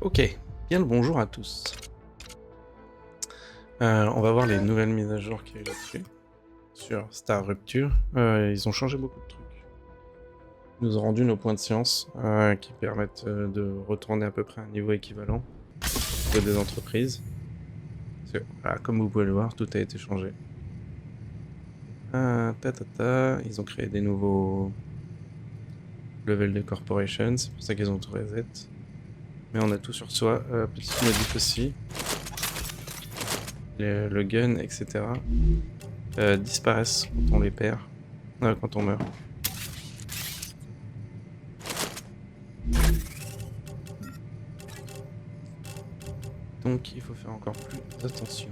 Ok, bien le bonjour à tous. On va voir les nouvelles mises à jour qu'il y a eu là-dessus. Sur Star Rupture, ils ont changé beaucoup de trucs. Ils nous ont rendu nos points de science qui permettent de retourner à peu près à un niveau équivalent au niveau des entreprises. Voilà, comme vous pouvez le voir, tout a été changé. Ils ont créé des nouveaux levels de corporation, c'est pour ça qu'ils ont tout reset. Mais on a tout sur soi. Petite modif aussi. Le gun, etc. Disparaissent quand on les perd, quand on meurt. Donc il faut faire encore plus attention.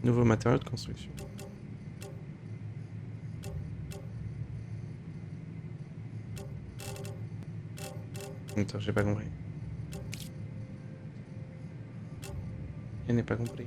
Nouveau matériau de construction. Attends, j'ai pas compris. Je n'ai pas compris.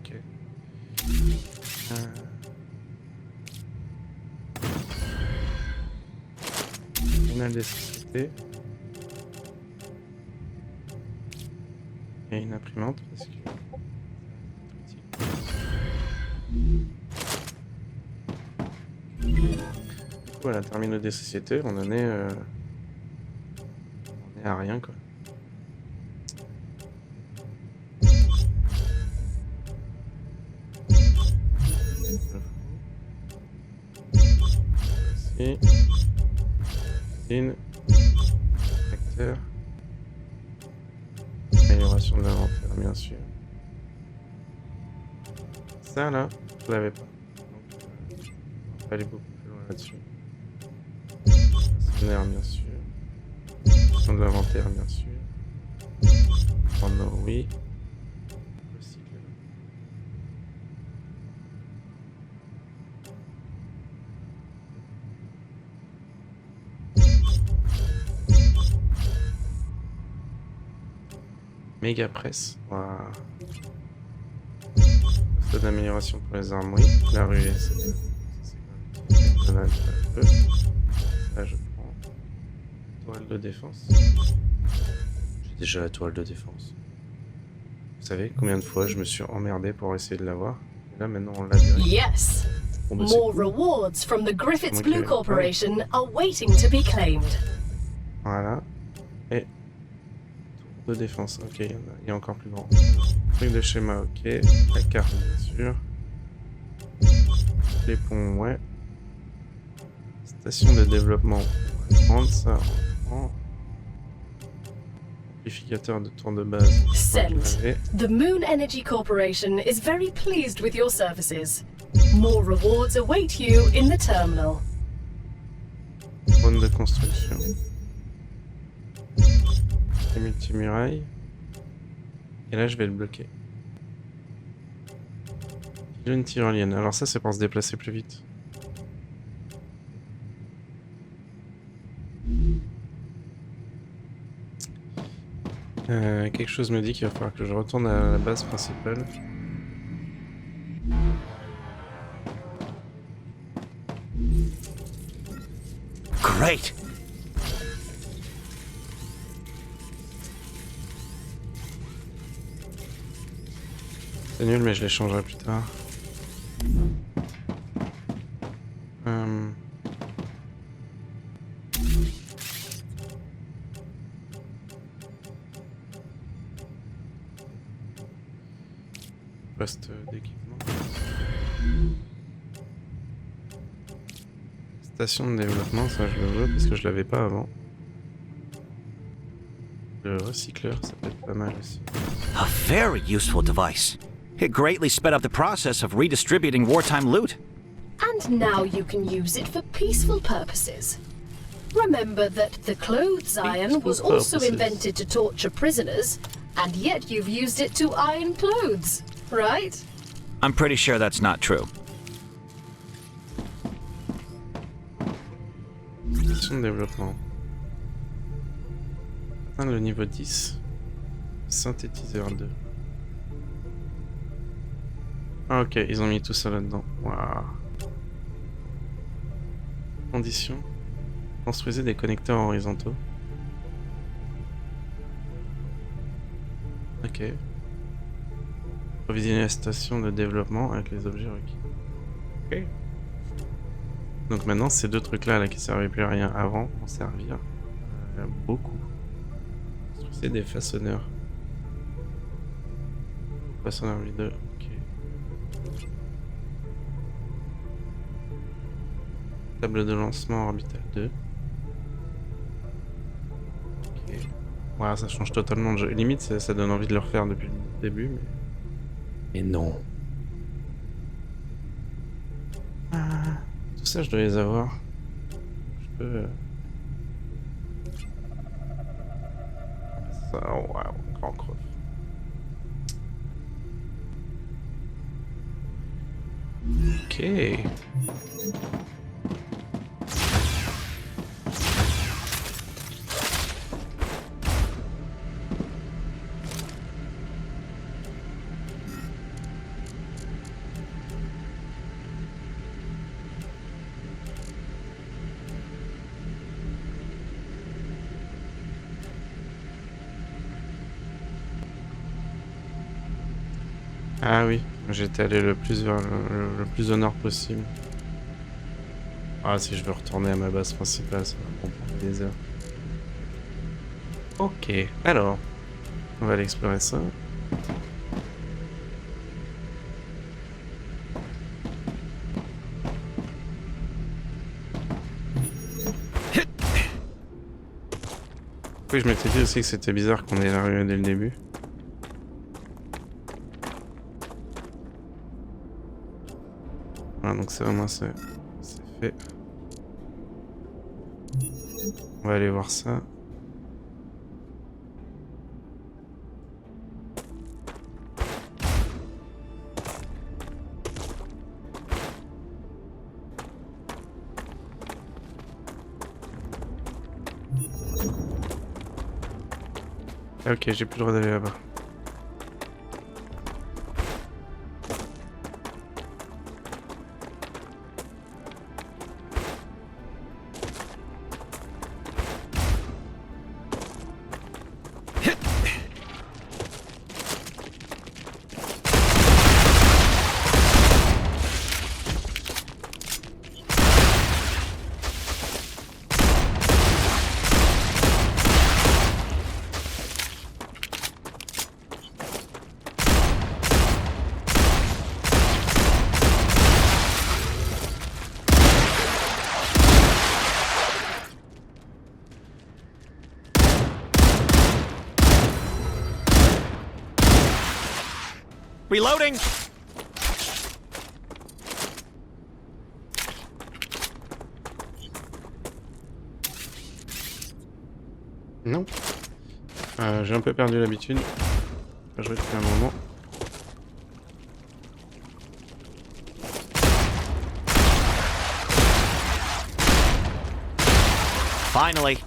Ok. Journal des sociétés. Et une imprimante parce que... Voilà, terminaux des sociétés, on en est à rien quoi. Ici. Usine. Acteur. Amélioration de l'inventaire, bien sûr. Ça là, je l'avais pas. Donc, on va aller beaucoup plus loin là-dessus. Stationnaire, bien sûr. Gestion de l'inventaire, bien sûr. Prendre, oui. Recycle. Méga presse. Wow. Poste d'amélioration pour les armes, oui. La rue est... Là, je prends. Toile de défense. J'ai déjà la toile de défense. Vous savez combien de fois je me suis emmerdé pour essayer de l'avoir? Là maintenant on l'a direct. Yes. Bon, bah, More cool. rewards from the Griffiths Okay, Blue Corporation are waiting to be claimed. Voilà. Et tour de défense. Ok, il y a encore plus grand. Truc de schéma, ok. La carte, bien sûr. Les ponts, ouais. Station de développement. On va prendre ça. On prend. Amplificateur de tour de base. Sent. The Moon Energy Corporation is very pleased with your services. More rewards await you in the terminal. Zone de construction. Les multimurailles. Et là, je vais le bloquer. J'ai une tyrolienne. Alors ça, c'est pour se déplacer plus vite. Quelque chose me dit qu'il va falloir que je retourne à la base principale. Great! C'est nul, mais je les changerai plus tard. Poste d'équipement. Station de développement, ça je le veux parce que je l'avais pas avant. Le recycleur, ça peut être pas mal aussi. A very useful device. It greatly sped up the process of redistributing wartime loot. And now you can use it for peaceful purposes. Remember that the clothes iron was also purposes. invented to torture prisoners, and yet you've used it to iron clothes, right? I'm pretty sure that's not true. Mission de développement. Atteindre le niveau 10. Synthétiseur 2. Ah ok, ils ont mis tout ça là-dedans. Waouh. Conditions. Construisez des connecteurs horizontaux. Ok. Provisionner la station de développement avec les objets requis. Ok. Donc maintenant, ces deux trucs-là qui servaient plus à rien avant vont servir beaucoup. Construisez des façonneurs. Façonneur V2, ok. Table de lancement orbital 2. Ok. Voilà, ça change totalement de jeu. Limite, ça donne envie de le refaire depuis le début, mais... Mais non. Ah, tout ça, je dois les avoir. Je peux... Ça, waouh, grand creux. Ok. Ah oui, j'étais allé le plus vers le plus au nord possible. Ah, si je veux retourner à ma base principale, ça va me prendre des heures. Ok, alors, on va aller explorer ça. Oui, je m'étais dit aussi que c'était bizarre qu'on ait la rue dès le début. Voilà, donc c'est vraiment c'est fait. On va aller voir ça. Ah, ok, j'ai plus le droit d'aller là-bas. Reloading! Non. J'ai un peu perdu l'habitude. Je vais depuis un moment. Finally.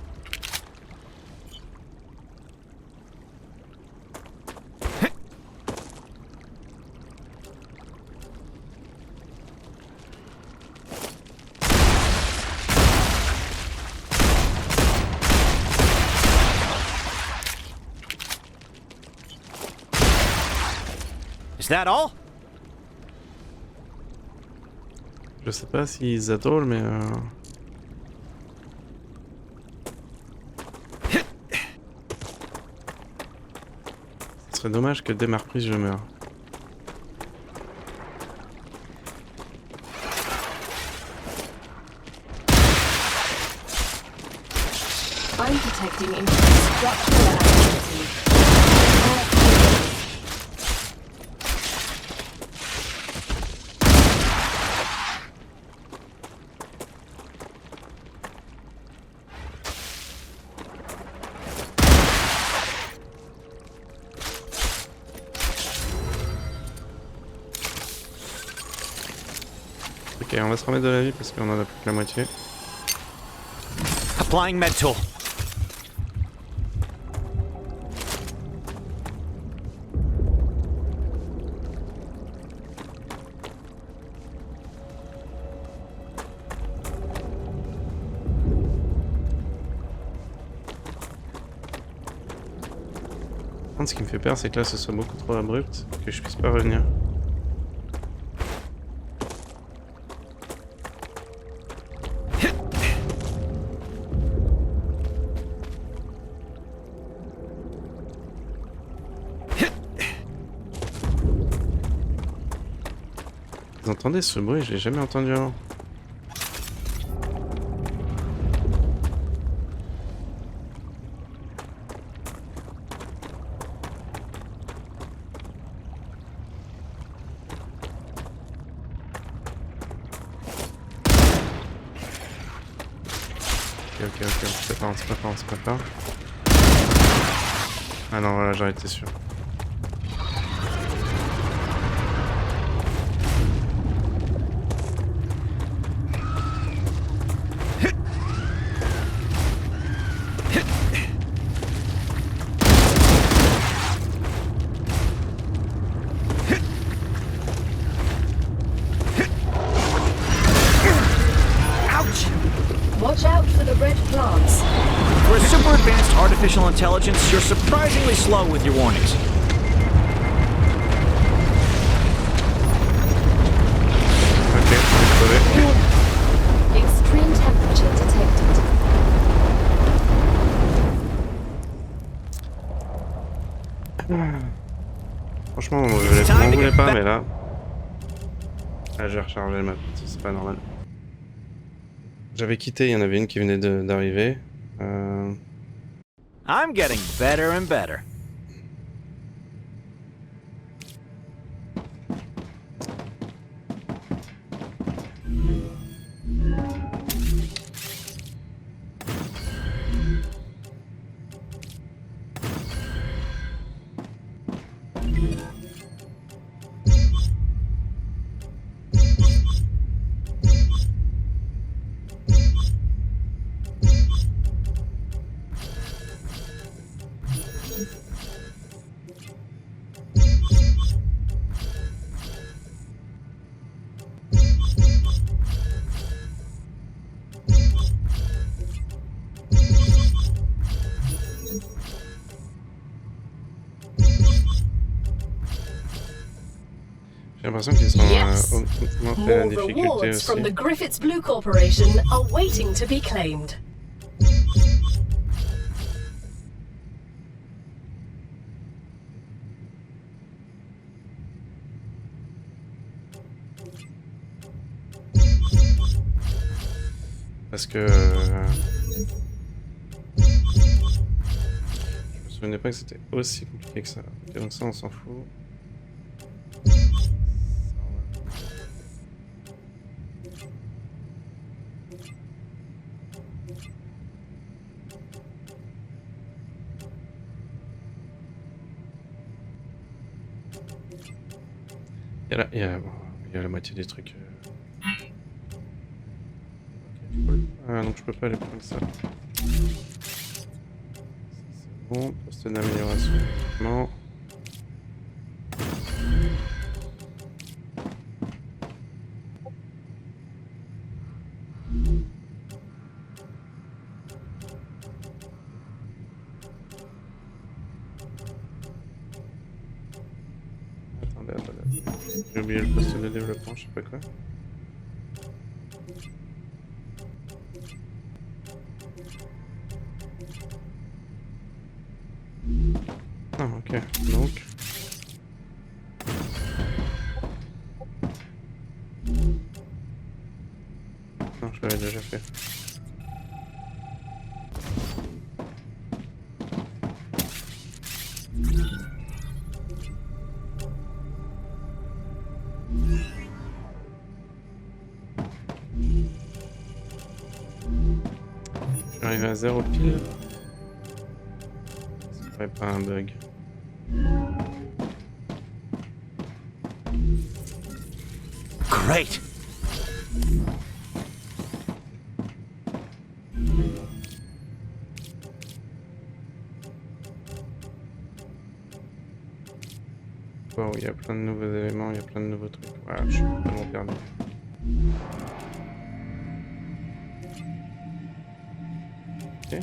Is that all? Je sais pas s'ils attendent, mais ce serait dommage que dès ma reprise je meure. I'm detecting increased structural activity. Ok, on va se remettre de la vie parce qu'on en a plus que la moitié. Applying med tool. Ce qui me fait peur, c'est que là, ce soit beaucoup trop abrupt, que je puisse pas revenir. Vous entendez ce bruit? Je l'ai jamais entendu avant. Ok, on se prépare. Ah non, voilà, j'en étais sûr. Watch out for the red plants. For a super advanced artificial intelligence, you're surprisingly slow with your warnings. Ok, on est crevé. Extreme temperature detected. Franchement, je m'en voulais pas, mais là... Ah, je vais recharger le map, c'est pas normal. J'avais quitté, il y en avait une qui venait d'arriver. I'm getting better and better. J'ai l'impression qu'ils sont Yes. augmentés la More difficulté rewards aussi. from the Griffiths Blue Corporation are waiting to be claimed. Parce que... je me souvenais pas que c'était aussi compliqué que ça. Ok, donc ça, on s'en fout. Il y a la moitié des trucs. Ah, donc je peux pas aller prendre ça. C'est bon, poste d'amélioration. Non. Attendez. J'ai oublié le poste de développement, je sais pas quoi. Ah, ok, donc... Non, je l'avais déjà fait. arrivé à 0 pile. Ce serait pas un bug. Great! Wow, il y a plein de nouveaux éléments, il y a plein de nouveaux trucs. Voilà, je suis totalement perdu. Ok.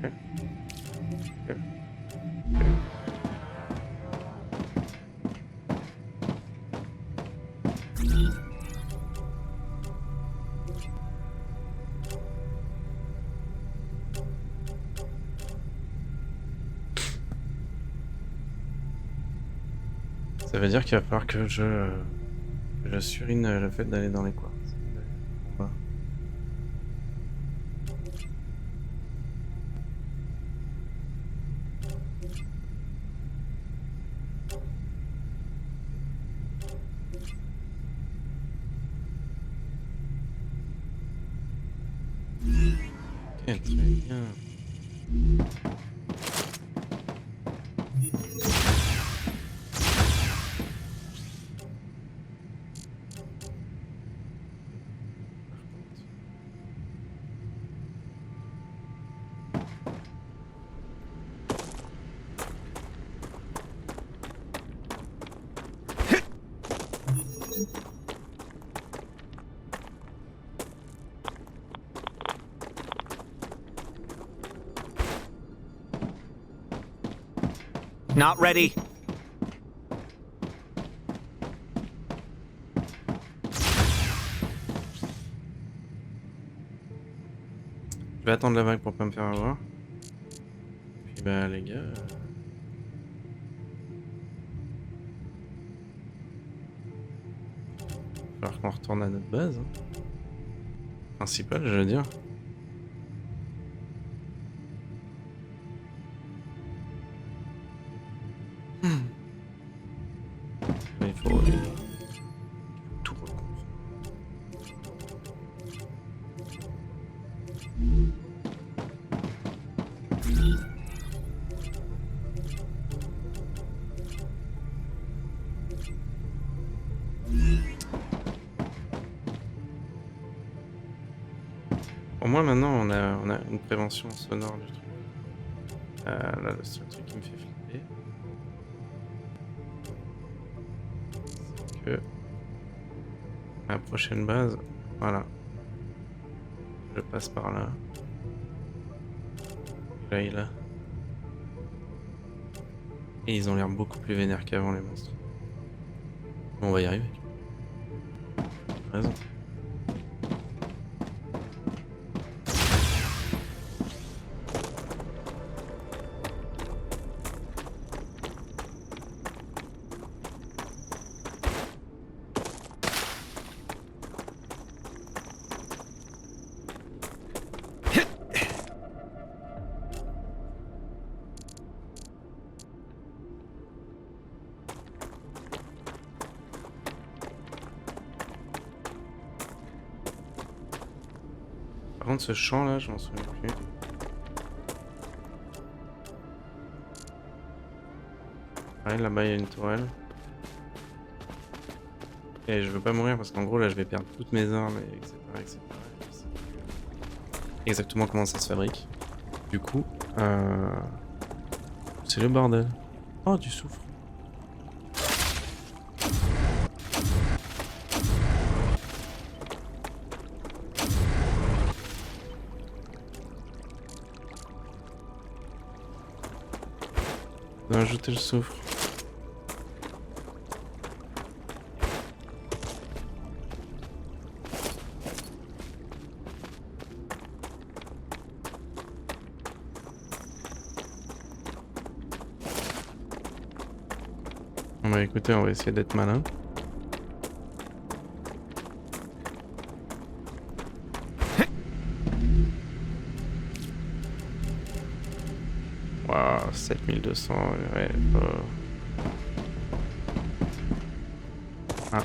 Ok. Ok. Ok. Ça veut dire qu'il va falloir que je surine le fait d'aller dans les quartz. En bas. Ok, très bien. Not ready. Je vais attendre la vague pour pas me faire avoir. Puis bah les gars... il va falloir qu'on retourne à notre base. Hein. Principale, je veux dire. Mais il faut tout reconstruire. Au moins maintenant on a une prévention sonore du truc. Là, le seul truc qui me fait flipper, c'est que la prochaine base, voilà, je passe par là. Là, il a. Et ils ont l'air beaucoup plus vénères qu'avant les monstres. Bon, on va y arriver. T'as raison. Par contre, ce champ là, je m'en souviens plus. Ouais, là-bas il y a une tourelle. Et je veux pas mourir parce qu'en gros là je vais perdre toutes mes armes, et etc. etc. Exactement comment ça se fabrique. Du coup, c'est le bordel. Oh, du soufre. On va ajouter le soufre. Bon bah écoutez, on va essayer d'être malin. Waouh, 7200, ouais, Ah.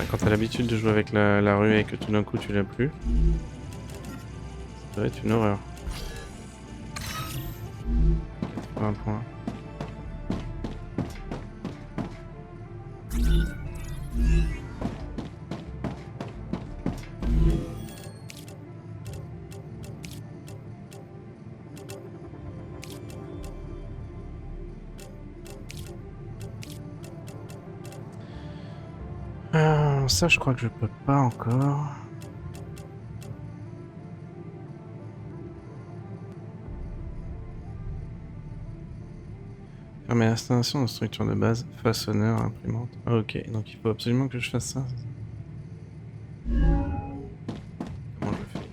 Putain, quand t'as l'habitude de jouer avec la rue et que tout d'un coup tu l'as plus, ça doit être une horreur. 80 points. Ça, je crois que je peux pas encore. Faire mes installations de structure de base, façonneur, imprimante. Ah, ok, donc il faut absolument que je fasse ça. Comment je fais?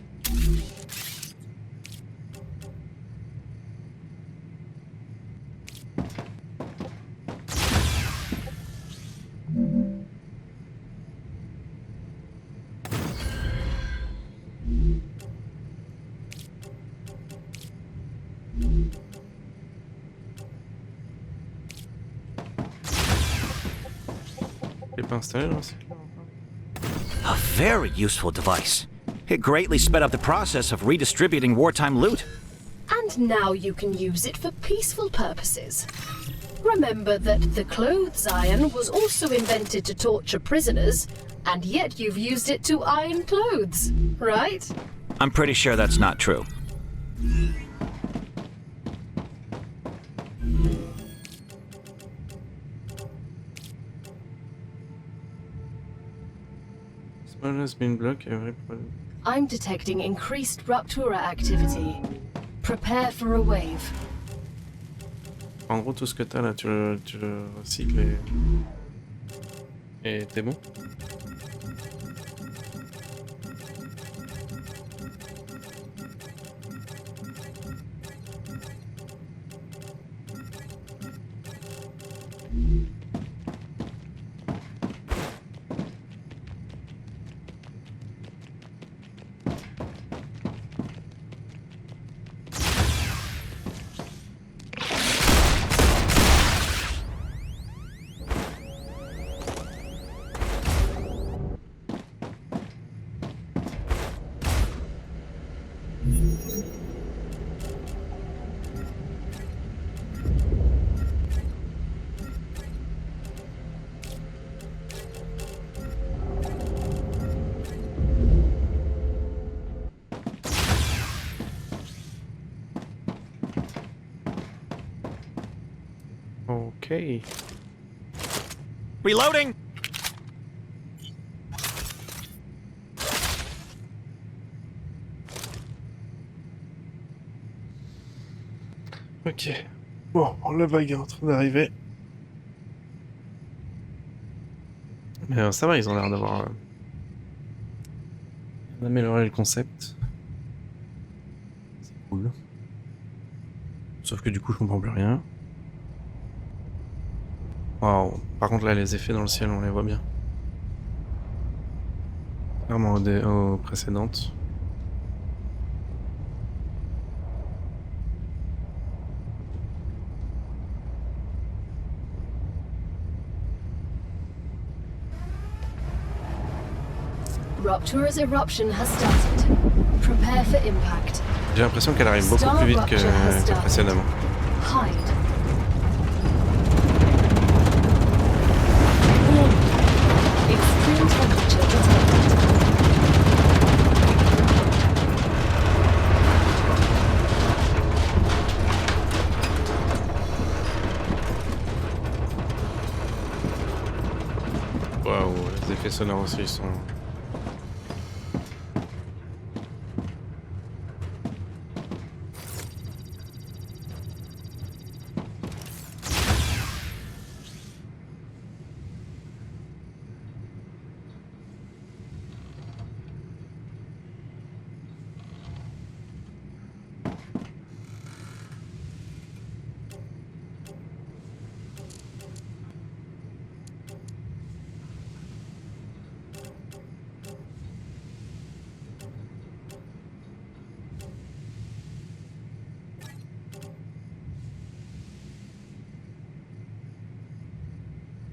Je l'ai pas installé le recycleur encore? A very useful device. It greatly sped up the process of redistributing wartime loot. And now you can use it for peaceful purposes. Remember that the clothes iron was also invented to torture prisoners, and yet you've used it to iron clothes, right? I'm pretty sure that's not true. Small has been blocked every product. I'm detecting increased Ruptura activity. Prepare for a wave. En gros, tout ce que t'as là, tu le recycles et t'es bon. Ok. Reloading! Ok. Bon, le bug est en train d'arriver. Mais ça va, ils ont l'air d'avoir amélioré le concept. C'est cool. Sauf que du coup, je comprends plus rien. Waouh. Par contre, là, les effets dans le ciel, on les voit bien. Clairement aux précédentes. Ruptura's eruption has started. Prepare for impact. J'ai l'impression qu'elle arrive beaucoup plus vite que précédemment. Hide. Extreme temperature detected. Waouh, les effets sonores aussi sont...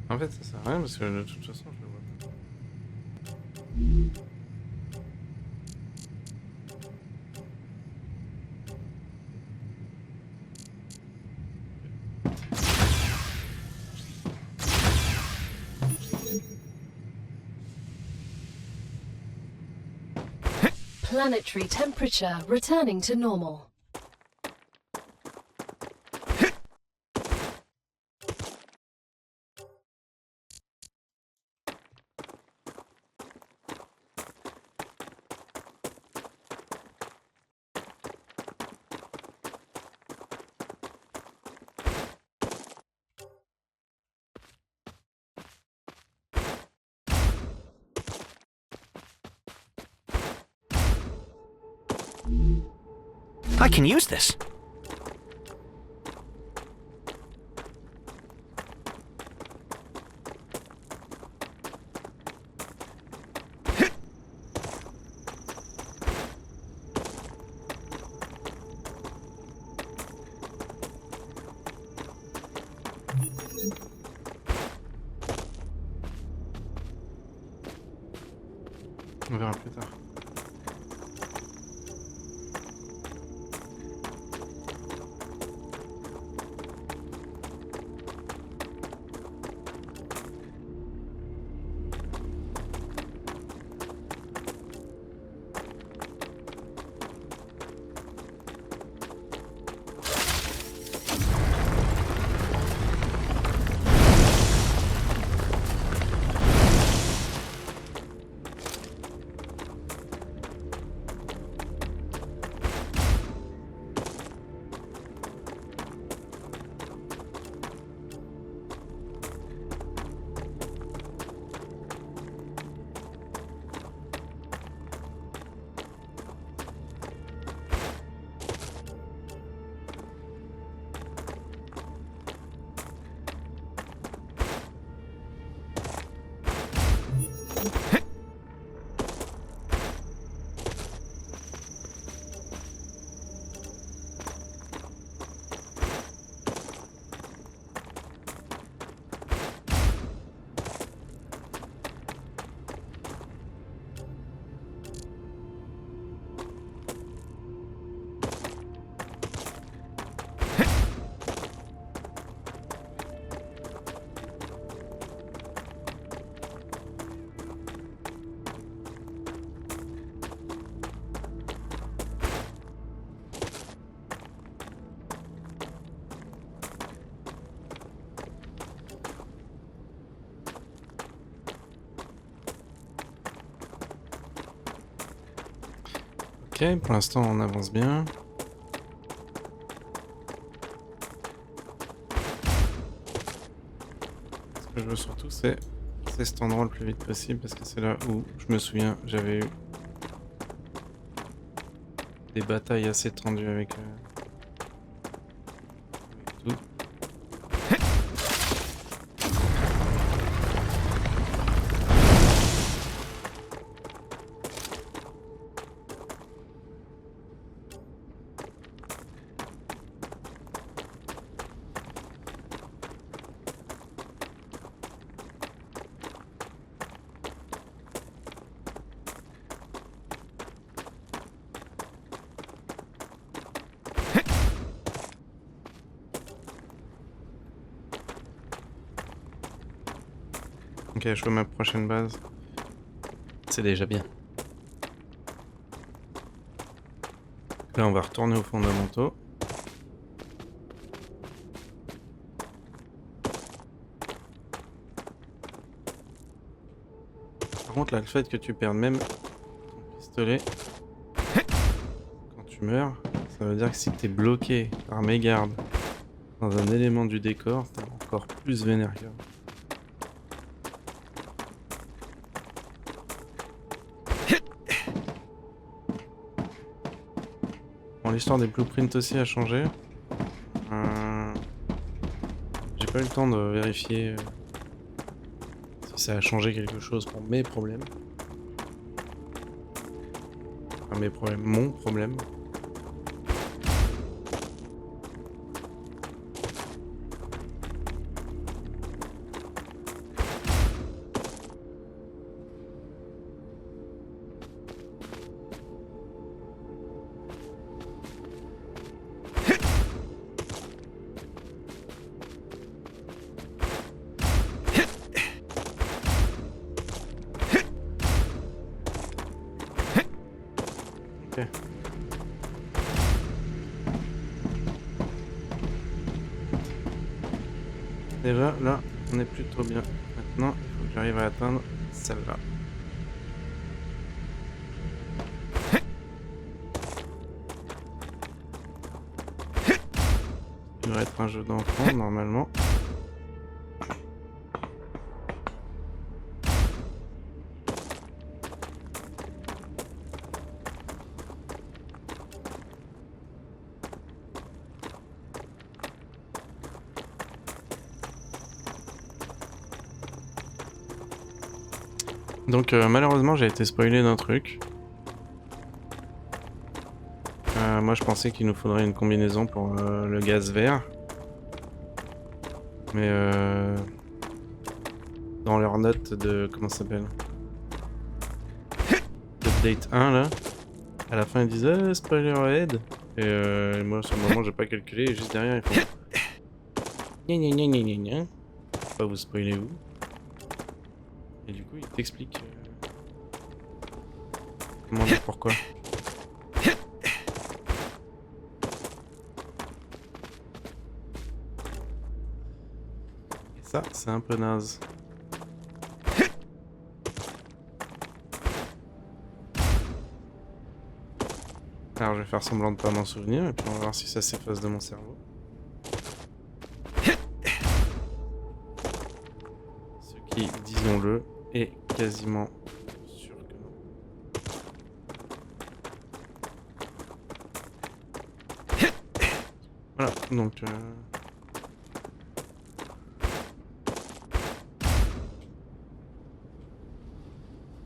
En fait, ça sert à rien parce que de toute façon, je le vois pas. Planetary temperature returning to normal. I can use this. On verra plus tard. Ok, pour l'instant on avance bien. Ce que je veux surtout c'est cet endroit le plus vite possible parce que c'est là où je me souviens j'avais eu des batailles assez tendues avec tout. Ok, je vois ma prochaine base. C'est déjà bien. Là, on va retourner aux fondamentaux. Par contre, là, le fait que tu perdes même ton pistolet quand tu meurs, ça veut dire que si t'es bloqué par mégarde dans un élément du décor, t'es encore plus vénère que... Bon, l'histoire des blueprints aussi a changé. J'ai pas eu le temps de vérifier si ça a changé quelque chose pour mes problèmes. Enfin, mes problèmes, mon problème. Déjà, là, on est plutôt bien. Maintenant, il faut que j'arrive à atteindre celle-là. Il devrait être un jeu d'enfant, normalement. Donc malheureusement j'ai été spoilé d'un truc. Moi je pensais qu'il nous faudrait une combinaison pour le gaz vert. Mais dans leur note de... comment ça s'appelle, Update 1 là, à la fin ils disent spoiler ahead. Et moi sur le moment j'ai pas calculé et juste derrière ils font gna gna gna gna gna. Faut pas vous spoiler vous. Et du coup il t'explique comment dire pourquoi. Et ça c'est un peu naze. Alors je vais faire semblant de pas m'en souvenir et puis on va voir si ça s'efface de mon cerveau. Ce qui, disons-le, est quasiment sûr que non. Voilà, donc...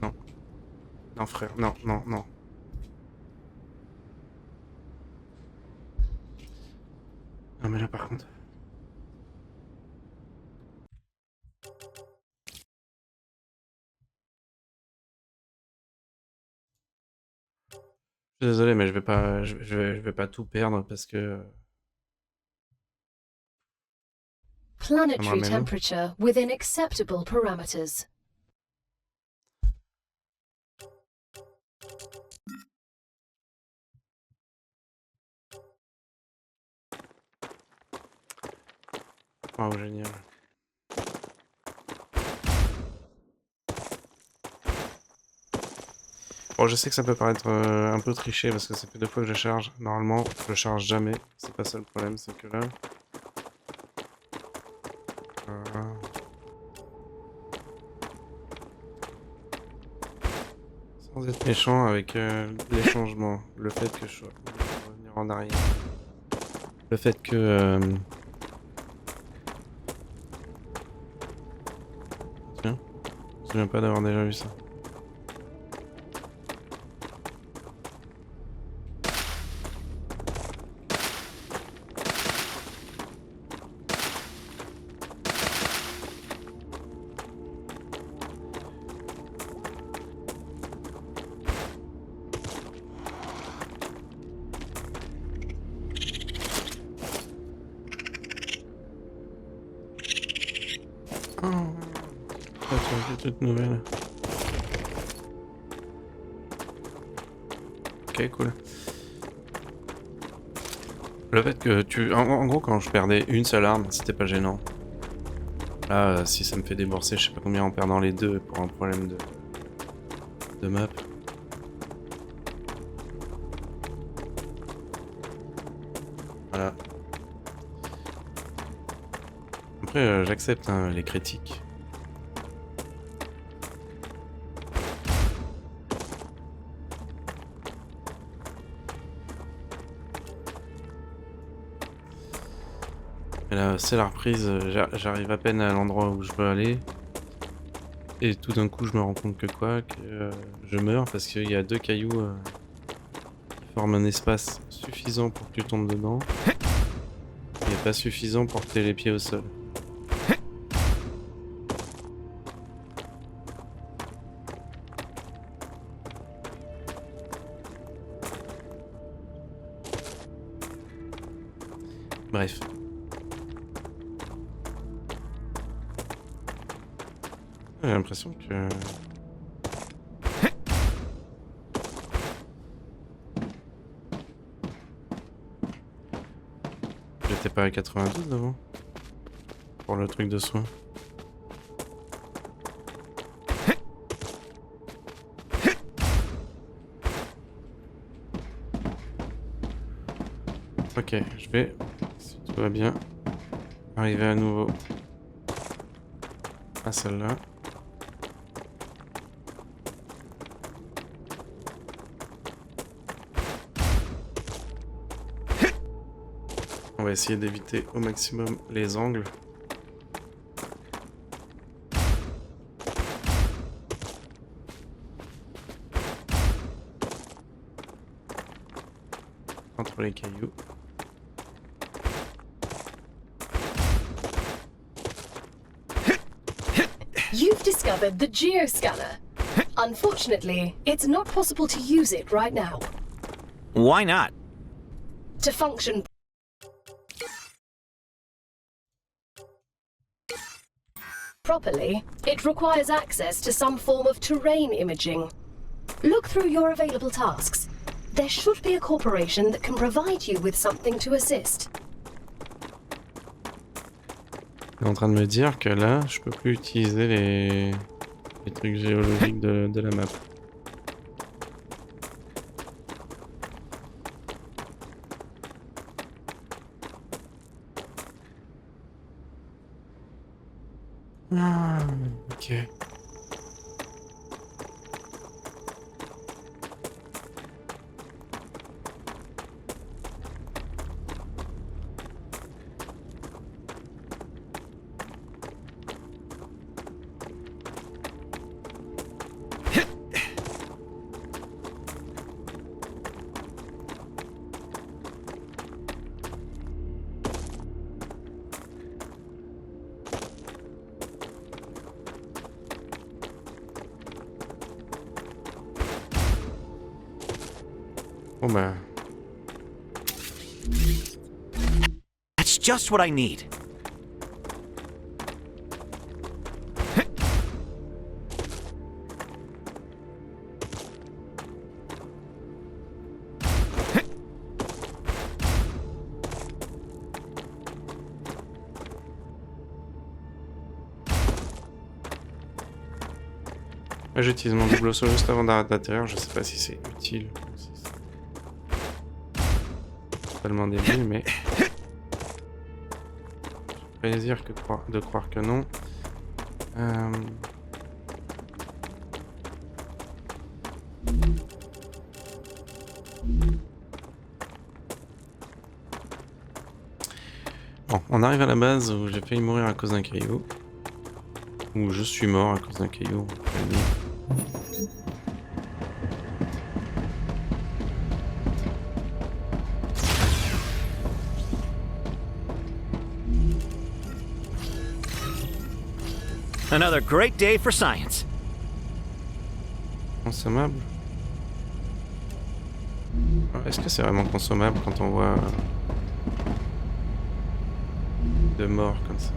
Non. Non frère, non, non, non. Non mais là par contre... Je suis désolé mais je vais pas, je vais pas tout perdre parce que... Planetary temperature within acceptable parameters. Waouh, génial. Bon, je sais que ça peut paraître un peu triché parce que ça fait 2 fois que je charge. Normalement, je charge jamais. C'est pas ça le problème, c'est que là... Sans être méchant avec les changements, le fait que je sois revenir en arrière, le fait que... Tiens, je me souviens pas d'avoir déjà vu ça. Toute nouvelle. Ok, cool. Le fait que tu... En gros, quand je perdais une seule arme, c'était pas gênant. Là, si ça me fait débourser je sais pas combien en perdant les deux pour un problème de map. Voilà. Après, j'accepte hein, les critiques. Et là, c'est la reprise, j'arrive à peine à l'endroit où je veux aller. Et tout d'un coup, je me rends compte que quoi, que je meurs parce qu'il y a 2 cailloux qui forment un espace suffisant pour que tu tombes dedans. Mais pas suffisant pour que tu aies les pieds au sol. Bref. J'ai l'impression que... J'étais pas à 92 avant. pour le truc de soin. Ok, je vais, si tout va bien, arriver à nouveau à celle-là. On va essayer d'éviter au maximum les angles. Entre les cailloux. You've discovered the geoscanner. Unfortunately, it's not possible to use it right now. Why not? To function properly, it requires access to some form of terrain imaging. Look through your available tasks. There should be a corporation that can provide you with something to assist. Il est en train de me dire que là, je peux plus utiliser les trucs géologiques de la map. Ah, ok. Bon bah... That's just what I need. J'utilise mon double saut juste avant d'atterrir, je sais pas si c'est utile ou si c'est totalement débile, mais... J'ai plaisir de croire que non. Bon, on arrive à la base où j'ai failli mourir à cause d'un caillou. Où je suis mort à cause d'un caillou. Another great day for science. Consommable. Est-ce que c'est vraiment consommable quand on voit de morts comme ça?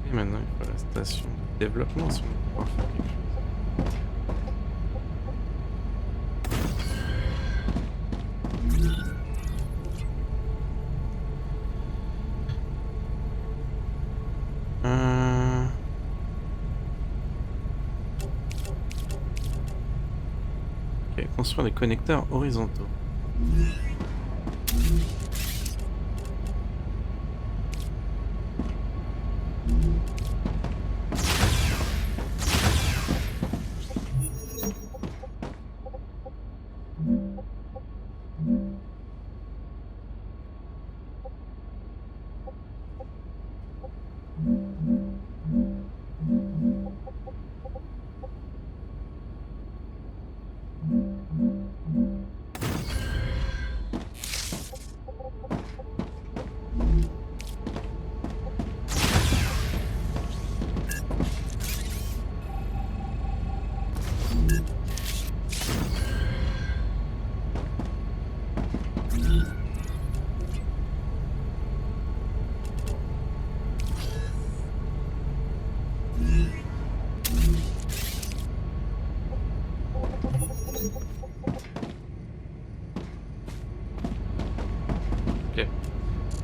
Et maintenant il faut la station de développement si on veut pouvoir faire quelque chose. Ok, construire des connecteurs horizontaux.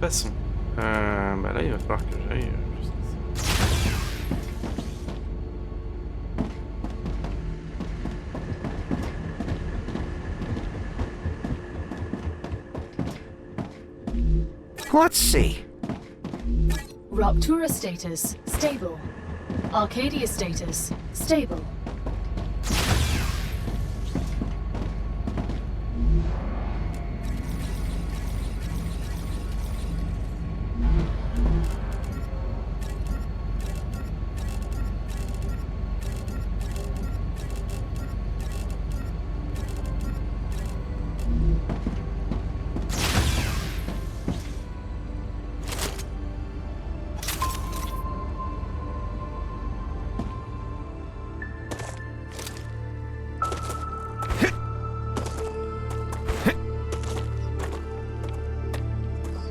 passons. Bah là, il va falloir que j'aille juste ici. Let's see. Roctura status, stable. Arcadia status, stable.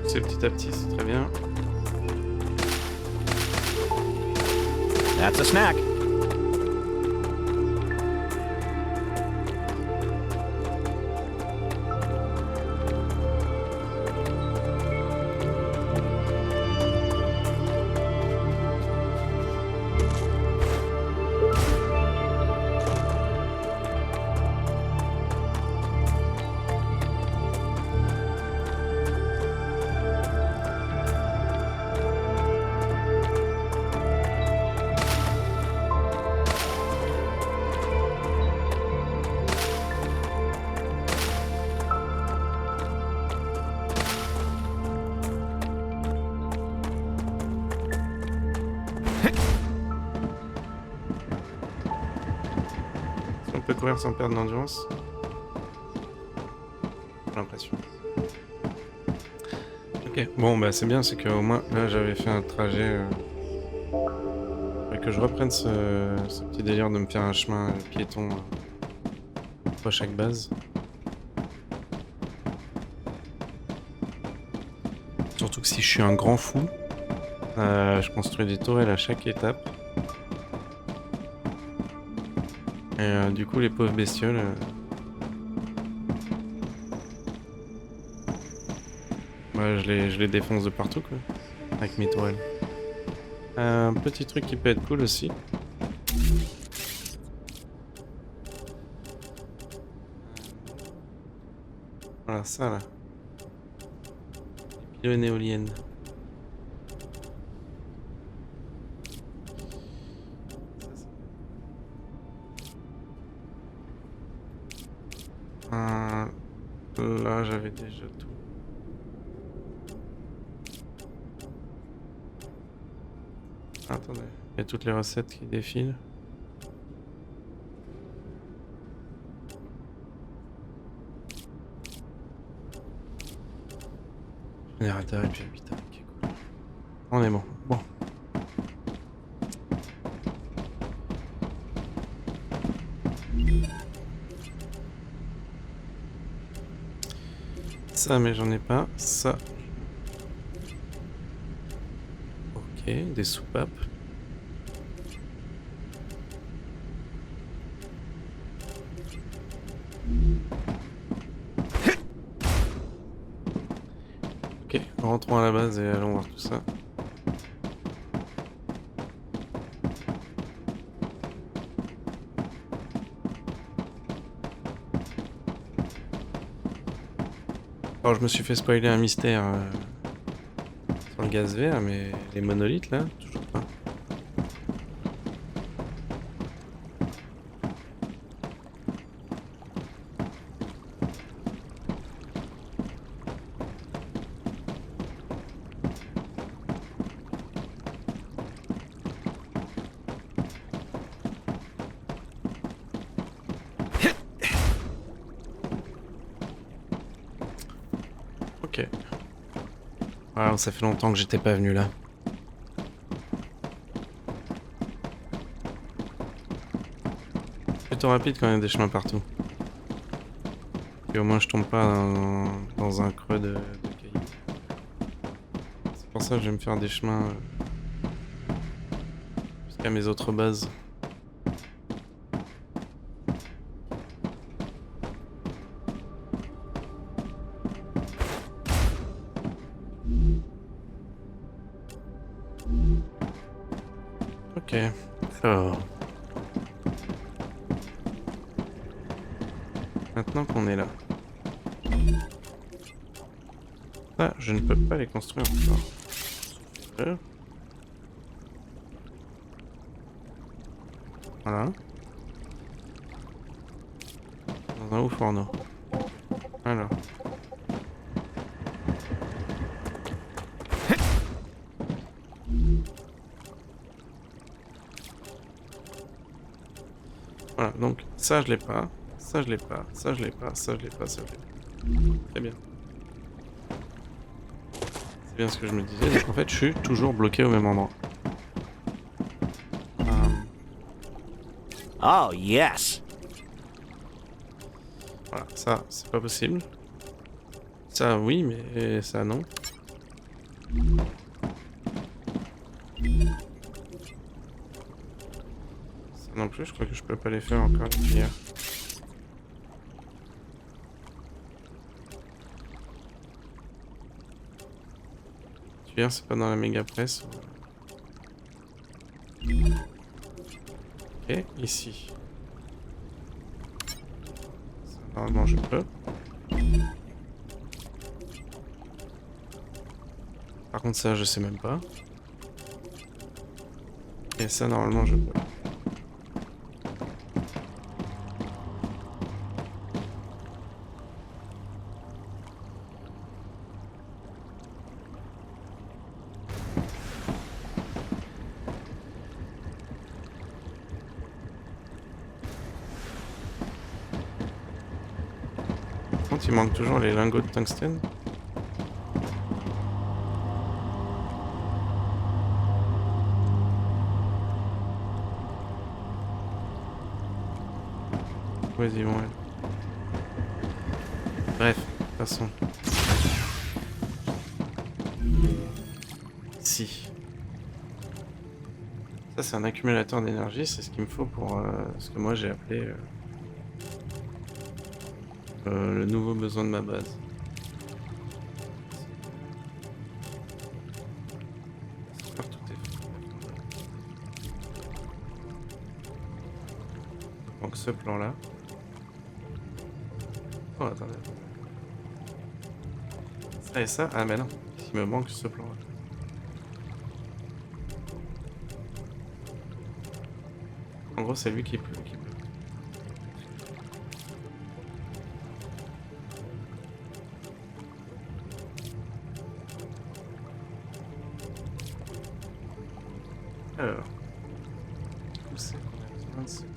C'est petit à petit, c'est très bien. That's a snack. On peut courir sans perdre d'endurance. J'ai l'impression. Ok, bon bah c'est bien, c'est qu'au moins là j'avais fait un trajet. Faudrait que je reprenne ce petit délire de me faire un chemin piéton entre chaque base. Surtout que si je suis un grand fou, je construis des tourelles à chaque étape. Et du coup, les pauvres bestioles. Ouais, je les défonce de partout, quoi. Avec mes tourelles. Un petit truc qui peut être cool aussi. Voilà, ça là. Les pylônes éoliennes. Là, j'avais déjà tout. Attendez, il y a toutes les recettes qui défilent. Générateur et puis habitat, ok, cool. On est bon. Bon. Ça, mais j'en ai pas. Ça. Ok, des soupapes. Ok, rentrons à la base et allons voir tout ça. Alors je me suis fait spoiler un mystère sur le gaz vert, mais les monolithes là, toujours pas. Ok. Wow, ça fait longtemps que j'étais pas venu là. Plutôt rapide quand il y a des chemins partout. Et au moins je tombe pas dans un creux de cailloux. C'est pour ça que je vais me faire des chemins jusqu'à mes autres bases. Ok. Alors. Maintenant qu'on est là. Ça, je ne peux pas les construire encore. Voilà. Dans un haut fourneau. Alors. Voilà, donc ça je l'ai pas, ça je l'ai pas, ça je l'ai pas, ça je l'ai pas, ça je l'ai pas. Très bien. C'est bien ce que je me disais, donc en fait je suis toujours bloqué au même endroit. Oh, yes. Voilà, ça c'est pas possible. Ça oui, mais ça non. Ça non plus, je crois que je peux pas les faire encore les cuillères. Cuillère c'est pas dans la méga presse. Ok, ici. Ça, normalement je peux. Par contre ça je sais même pas. Et ça normalement je peux. Par contre il manque toujours les lingots de tungstène. Vas-y, bon, ouais. Bref, passons. Ici. Ça, c'est un accumulateur d'énergie, c'est ce qu'il me faut pour ce que moi j'ai appelé le nouveau besoin de ma base. J'espère que tout est fait. Donc ce plan-là. Oh, attendez. Ça et ça? Ah, mais non. Il me manque ce plan-là. En gros, c'est lui qui pleut. Alors. Où c'est qu'on a besoin de ce truc?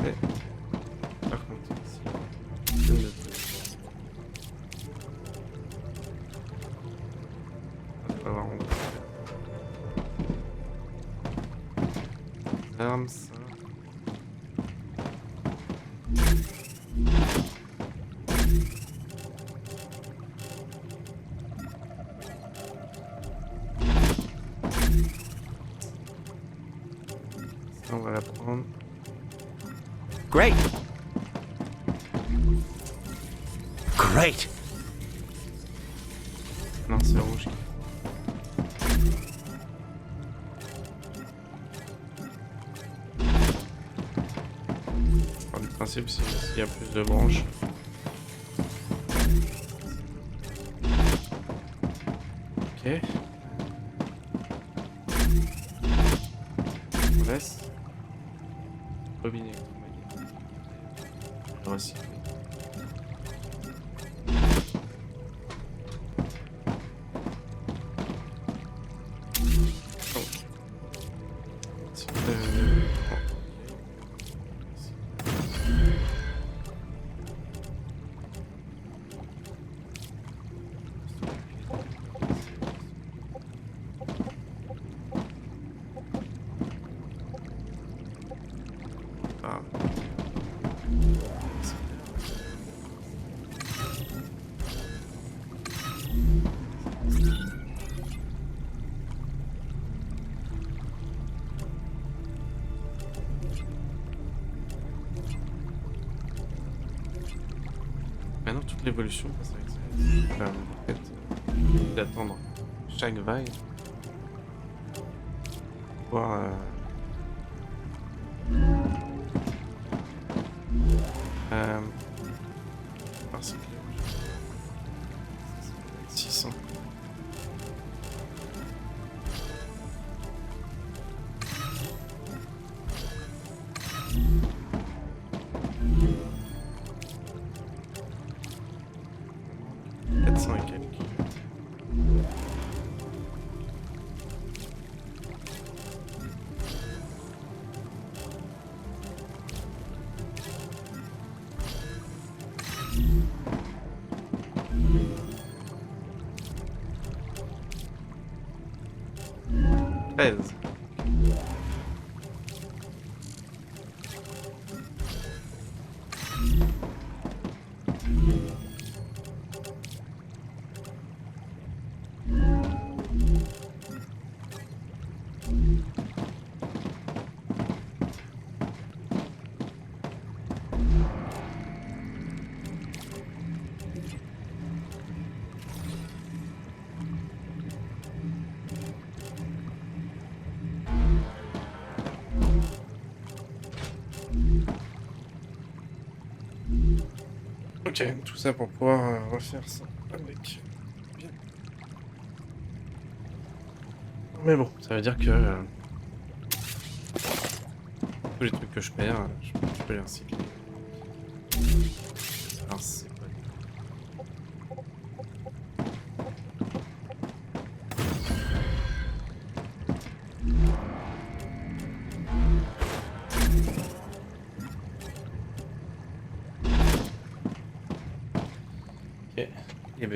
Ouais. Par contre, ici. Je ne peux. On va voir, on va faire. Armes, ça. Ça, on va la prendre. Great. Great. Non, c'est rouge. Par le principe, s'il y a plus de branches. Ok. On laisse. Robinet électromagnétique. Recycler. l'évolution, c'est vrai que c'est en fait d'attendre chaque vague pour pouvoir parce que 600. Et quelques. Treize. Ok, tout ça pour pouvoir refaire ça avec. Bien. Mais bon, ça veut dire que tous les trucs que je perds, je peux les recycler. Alors c'est pas. Ok, et B.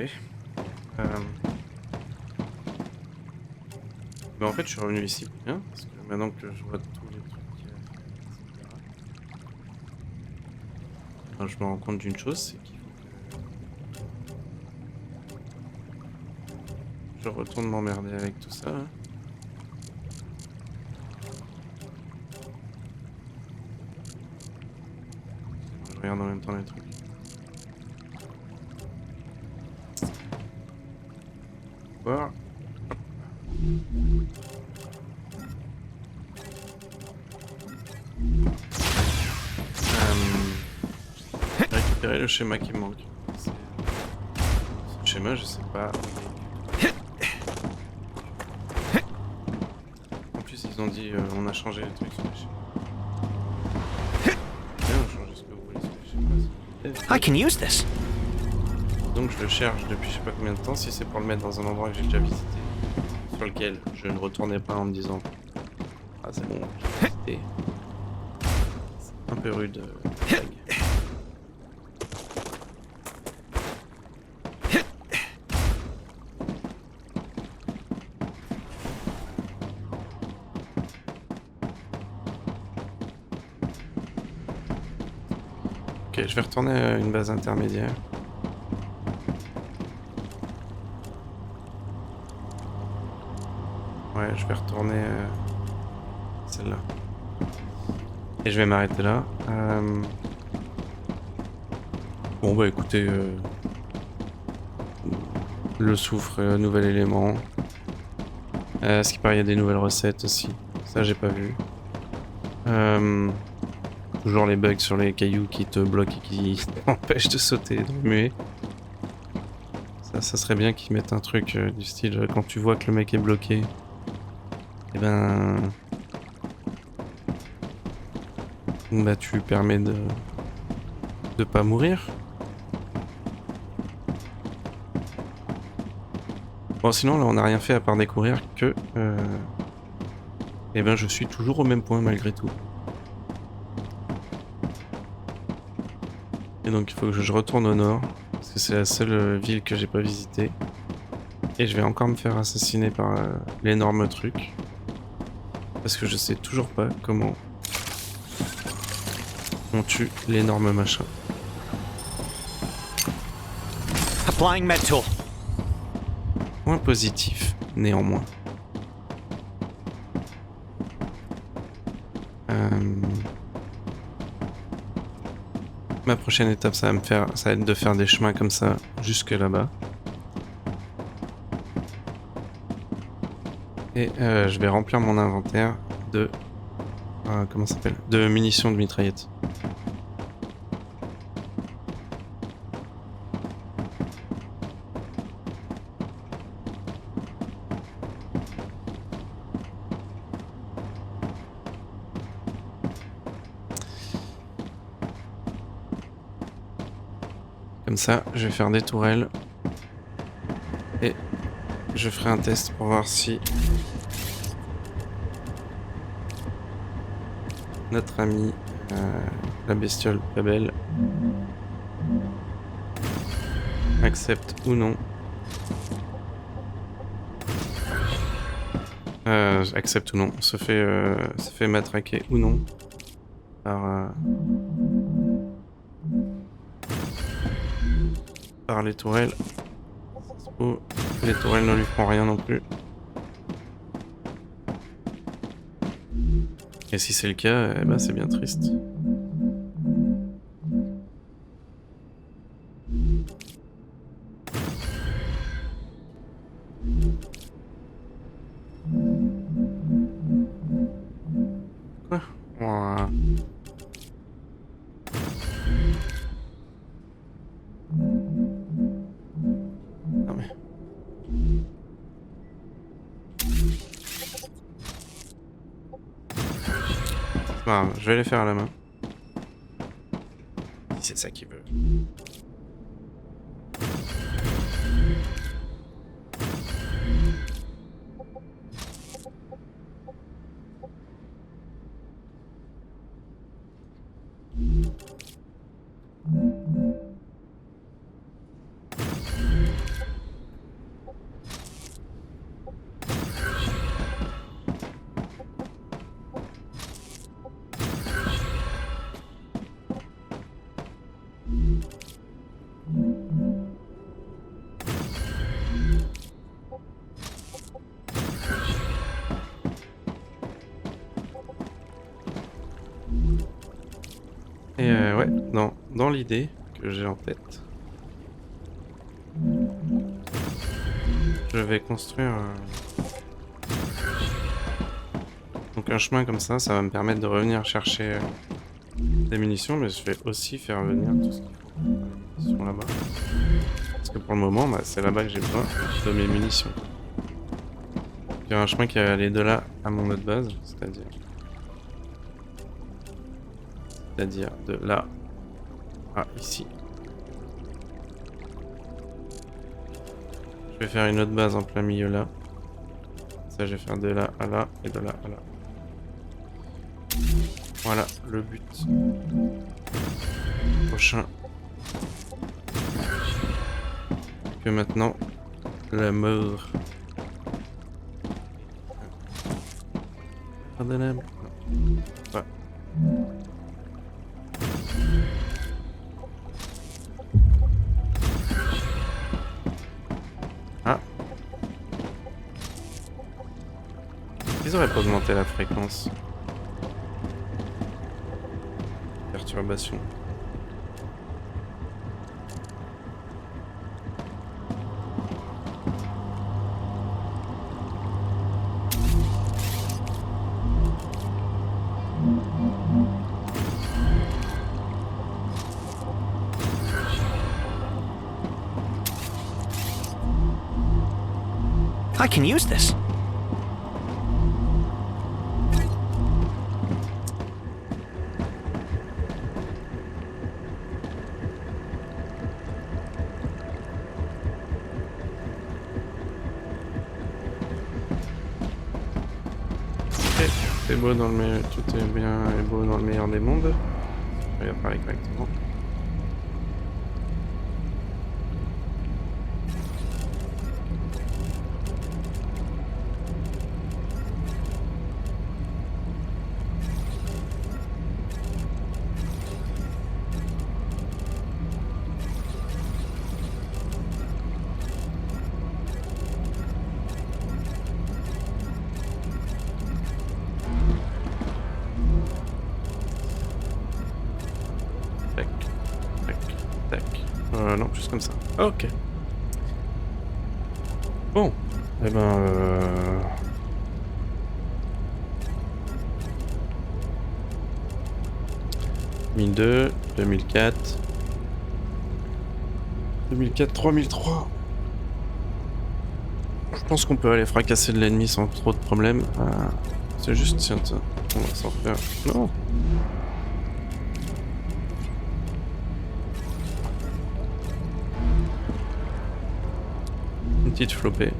Mais en fait, je suis revenu ici pour rien, parce que maintenant que je vois tous les trucs qu'il y a à faire, etc. Enfin, je me rends compte d'une chose, c'est qu'il faut que je retourne m'emmerder avec tout ça. Hein. Je regarde en même temps les trucs. Voir. Récupérer le schéma qui me manque. Ce schéma, je sais pas. En plus, ils ont dit on a changé les trucs sur les schémas. Bien, on change ce que vous voulez sur les schémas. I can use this. Donc je le cherche depuis je sais pas combien de temps, si c'est pour le mettre dans un endroit que j'ai déjà visité, sur lequel je ne retournais pas en me disant ah c'est bon, j'ai visité. C'est un peu rude. Ok, je vais retourner à une base intermédiaire. Ouais, je vais retourner celle-là. Et je vais m'arrêter là. Bon bah écoutez, le soufre, nouvel élément. Ce qui paraît, il y a des nouvelles recettes aussi. Ça, j'ai pas vu. Toujours les bugs sur les cailloux qui te bloquent et qui t'empêchent de sauter et de remuer. Ça serait bien qu'ils mettent un truc du style quand tu vois que le mec est bloqué. Et ben. Bah, tu lui permets de pas mourir. Bon, sinon, là, on n'a rien fait à part découvrir que. Et ben, je suis toujours au même point malgré tout. Et donc, il faut que je retourne au nord. Parce que c'est la seule ville que j'ai pas visitée. Et je vais encore me faire assassiner par l'énorme truc. Parce que je sais toujours pas comment on tue l'énorme machin. Applying med tool. Point positif, néanmoins. Ma prochaine étape, ça va être de faire des chemins comme ça jusque là-bas. Et je vais remplir mon inventaire de comment ça s'appelle, de munitions de mitraillettes. Comme ça, je vais faire des tourelles et je ferai un test pour voir si notre ami la bestiole pas belle accepte ou non. Accepte ou non, se fait matraquer ou non par les tourelles. Ou les tourelles ne lui font rien non plus. Et si c'est le cas, eh ben c'est bien triste. Quoi? Ouah. Ah mais... Bah, je vais les faire à la main. Si c'est ça qu'il veut. Et ouais, dans l'idée que j'ai en tête, je vais construire donc un chemin comme ça va me permettre de revenir chercher des munitions, mais je vais aussi faire venir tout ce qu'il faut qui sont là-bas. Parce que pour le moment, bah, c'est là-bas que j'ai besoin de mes munitions. Il y a un chemin qui va aller de là à mon autre base, c'est-à-dire de là à ici. Je vais faire une autre base en plein milieu là. Ça, je vais faire de là à là et de là à là. Voilà le but prochain. Que maintenant, la mort. Pardonnable. Ouais. Ah. Ils auraient pas augmenté la fréquence. Perturbation. I can use this. C'est beau dans le meilleur, tout est bien et beau dans le meilleur des mondes. Je vais parler correctement. Tac. Non, juste comme ça. Ok. Bon. Eh ben... 2002, 2004... 2004, 3003. Je pense qu'on peut aller fracasser de l'ennemi sans trop de problèmes. C'est juste, tiens, on va s'en faire. Non. Une petite flopée.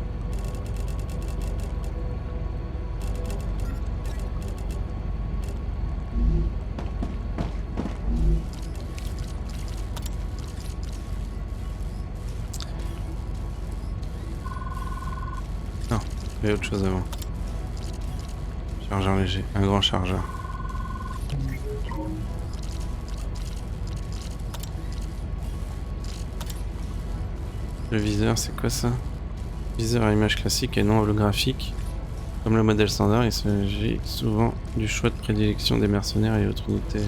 Non, il y a autre chose avant. Chargeur léger, un grand chargeur. Le viseur, c'est quoi ça? Viseur à image classique et non holographique. Comme le modèle standard, il s'agit souvent du choix de prédilection des mercenaires et autres unités.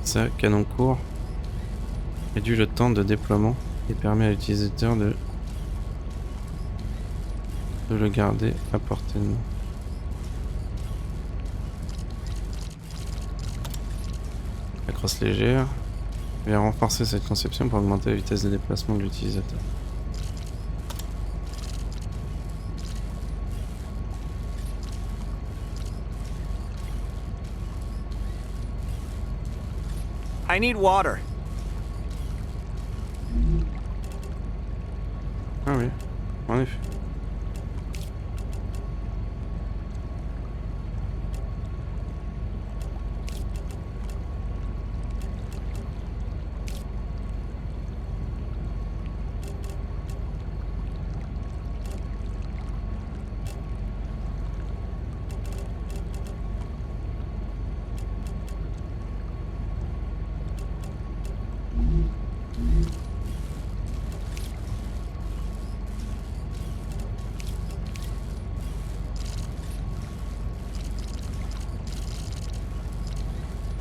Ça, canon court, réduit le temps de déploiement et permet à l'utilisateur de le garder à portée de main. La crosse légère vient renforcer cette conception pour augmenter la vitesse de déplacement de l'utilisateur. I need water. Ah oui, en effet.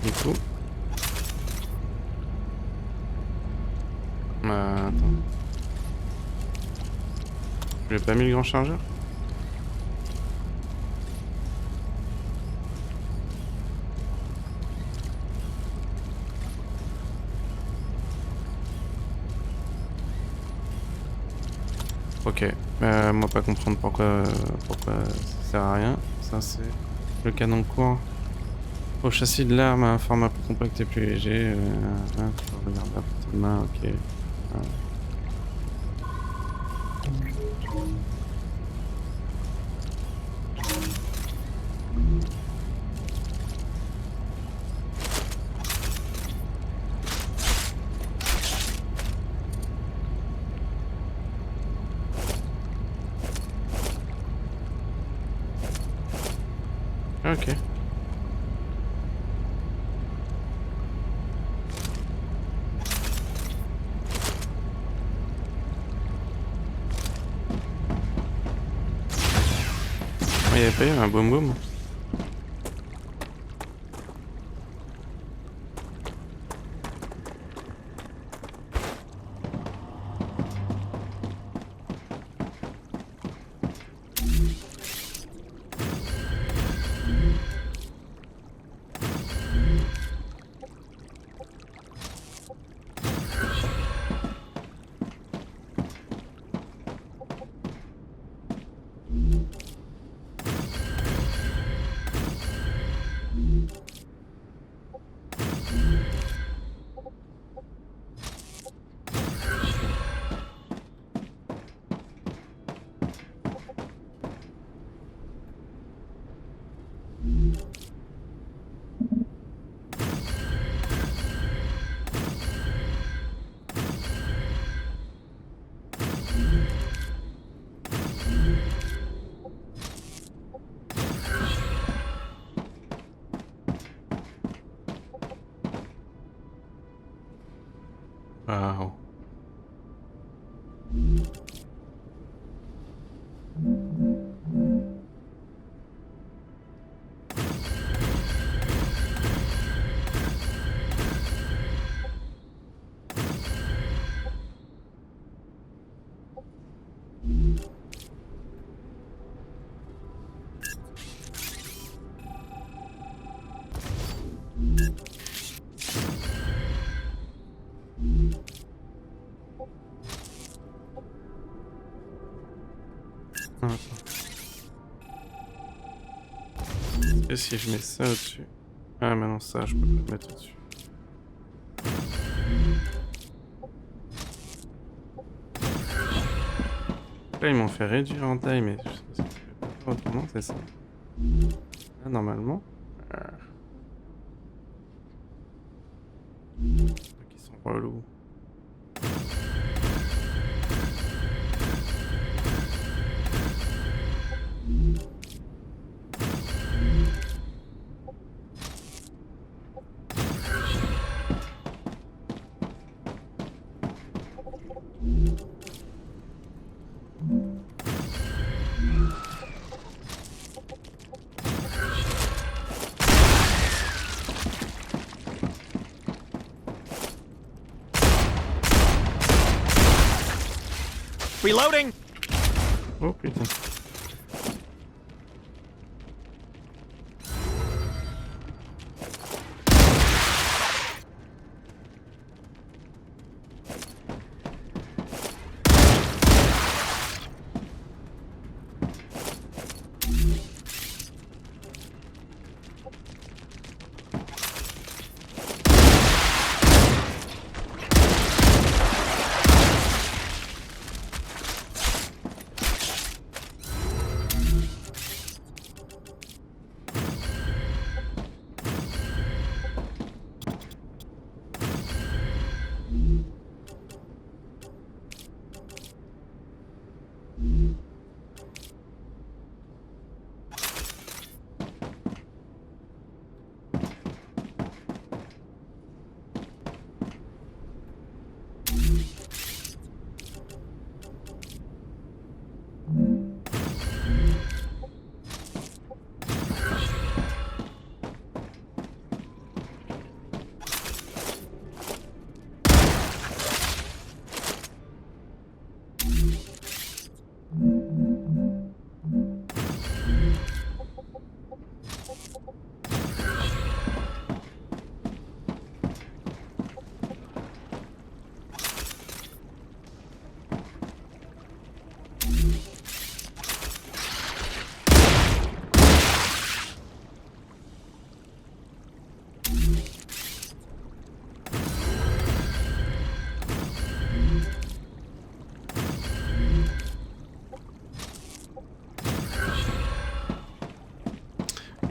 Du coup... attends. Je l'ai pas mis le grand chargeur? Ok, moi pas comprendre pourquoi ça sert à rien. Ça c'est le canon court. Au châssis de l'arme, un format plus compact et plus léger. Je regarde à portée de main, ok. Ok. Il n'y avait pas eu un boum boum? Waouh. que si je mets ça au-dessus... Ah mais non, ça je peux pas le mettre au-dessus. Là ils m'ont fait réduire en taille, mais je sais pas si je vais pas faire autrement, c'est ça. Là normalement... Ils sont relous. Reloading! Oh putain.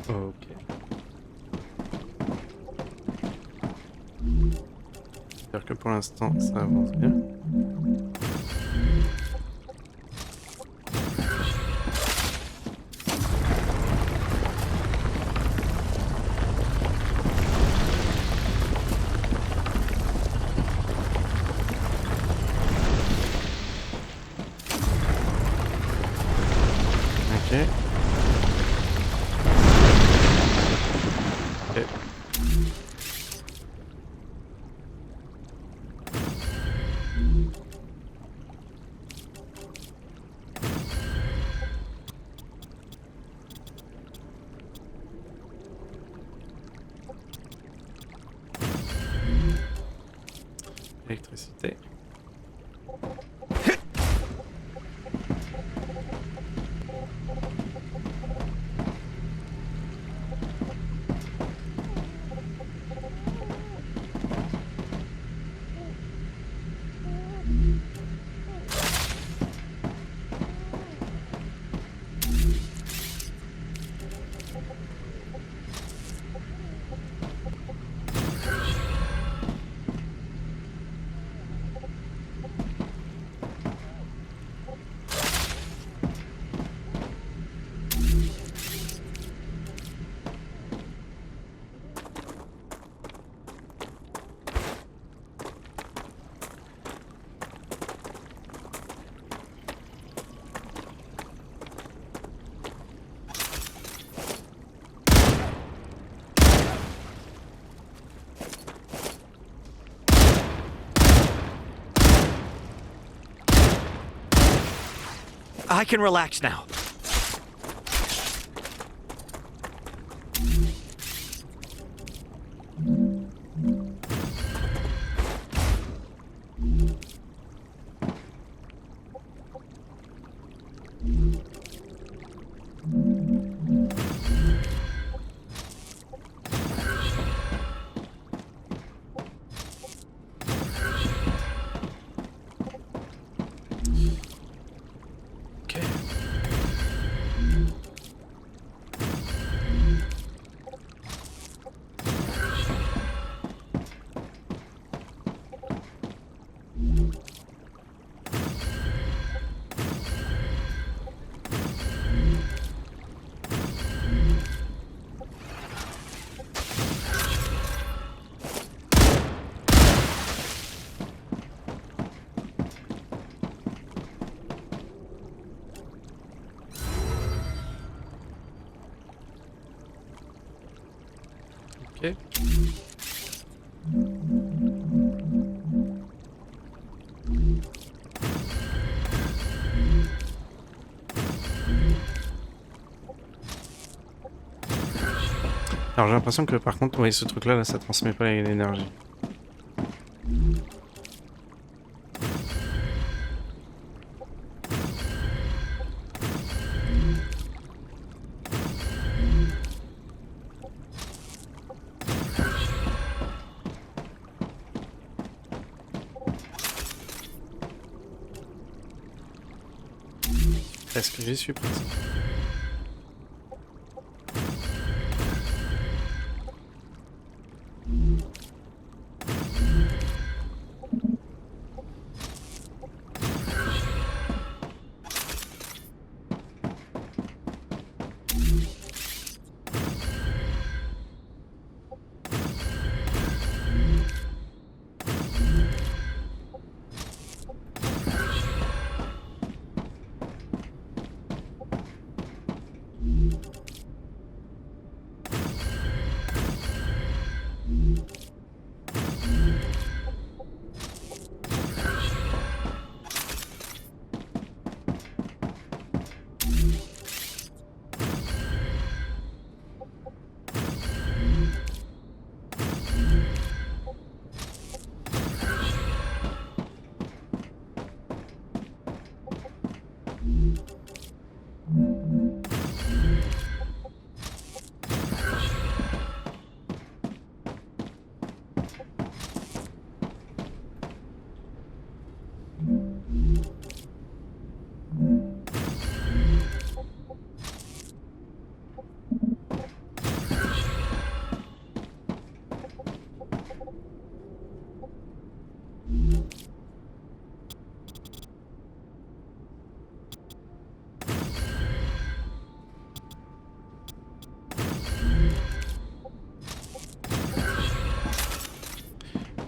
Ok. J'espère que pour l'instant ça avance bien. Ok. Ok. Électricité. I can relax now. Ok. Alors j'ai l'impression que par contre, oui, ce truc-là, là, ça transmet pas l'énergie. Est-ce que j'y suis presque?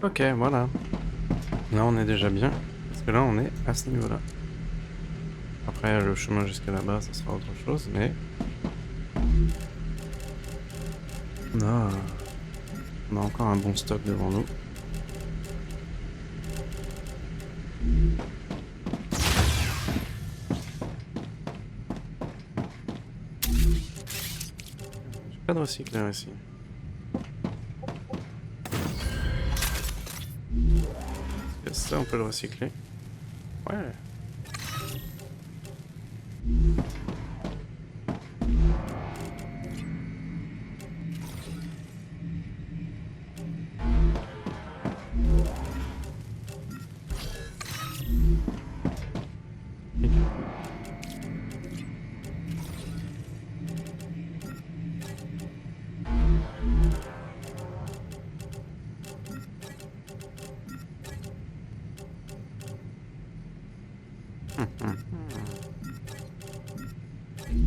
Ok, voilà. Là, on est déjà bien. Parce que là, on est à ce niveau-là. Après, le chemin jusqu'à là-bas, ça sera autre chose, mais... on a encore un bon stock devant nous. J'ai pas de recycleur ici. Est-ce que ça, on peut le recycler? Ouais.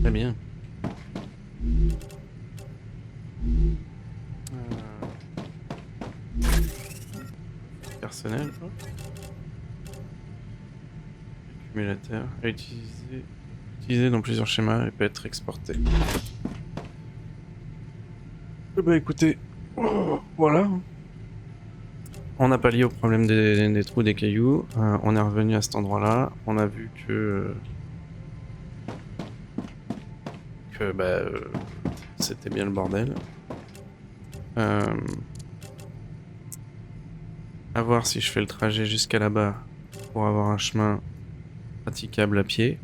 Très bien. Personnel. Accumulateur. À utiliser dans plusieurs schémas et peut être exporté. Bah écoutez, voilà. On n'a pas lié au problème des trous des cailloux. On est revenu à cet endroit-là. On a vu que c'était bien le bordel. À voir si je fais le trajet jusqu'à là-bas pour avoir un chemin praticable à pied,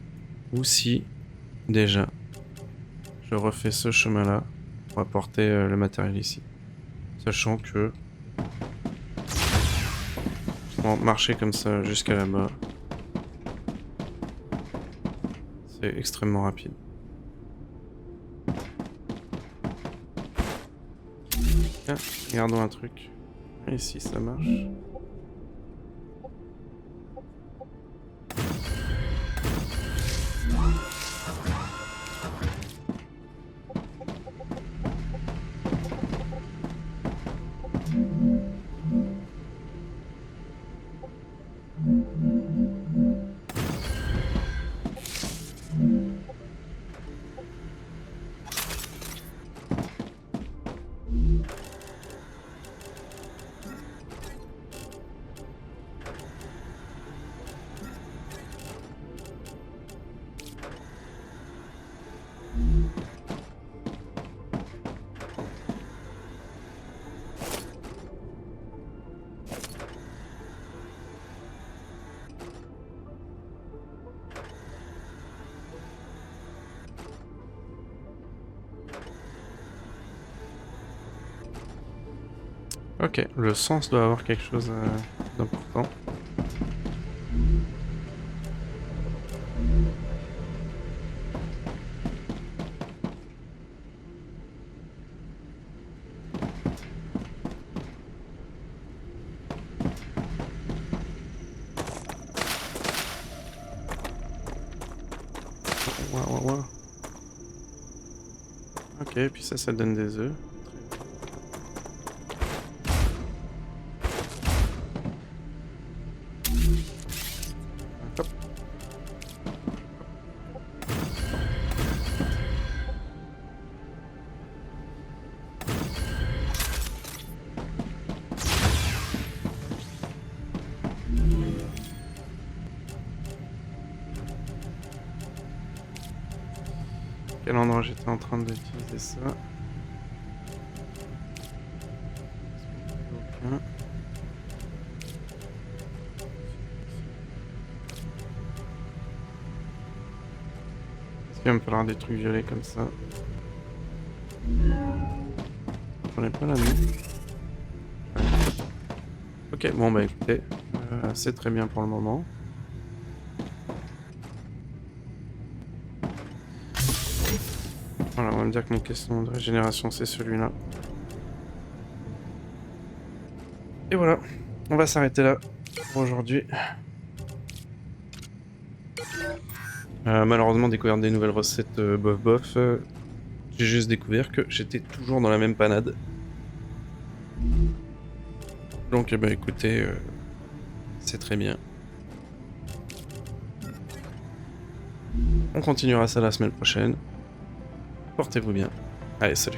ou si déjà je refais ce chemin-là pour apporter le matériel ici. Sachant que bon, marcher comme ça jusqu'à là-bas, c'est extrêmement rapide. Ah, regardons un truc. Ici, ça marche. Ok, le sens doit avoir quelque chose d'important. Ouah. Ok, puis ça donne des œufs. Hop. Quel endroit j'étais en train d'utiliser ça? Aucun. Est-ce qu'il va me falloir des trucs violets comme ça? J'en ai pas là, non? Ouais. Ok, bon bah écoutez, c'est très bien pour le moment. Voilà, on va me dire que mon question de régénération c'est celui-là. Et voilà, on va s'arrêter là pour aujourd'hui. Malheureusement, découvert des nouvelles recettes bof. J'ai juste découvert que j'étais toujours dans la même panade. Donc, bah écoutez, c'est très bien. On continuera ça la semaine prochaine. Portez-vous bien. Allez, salut.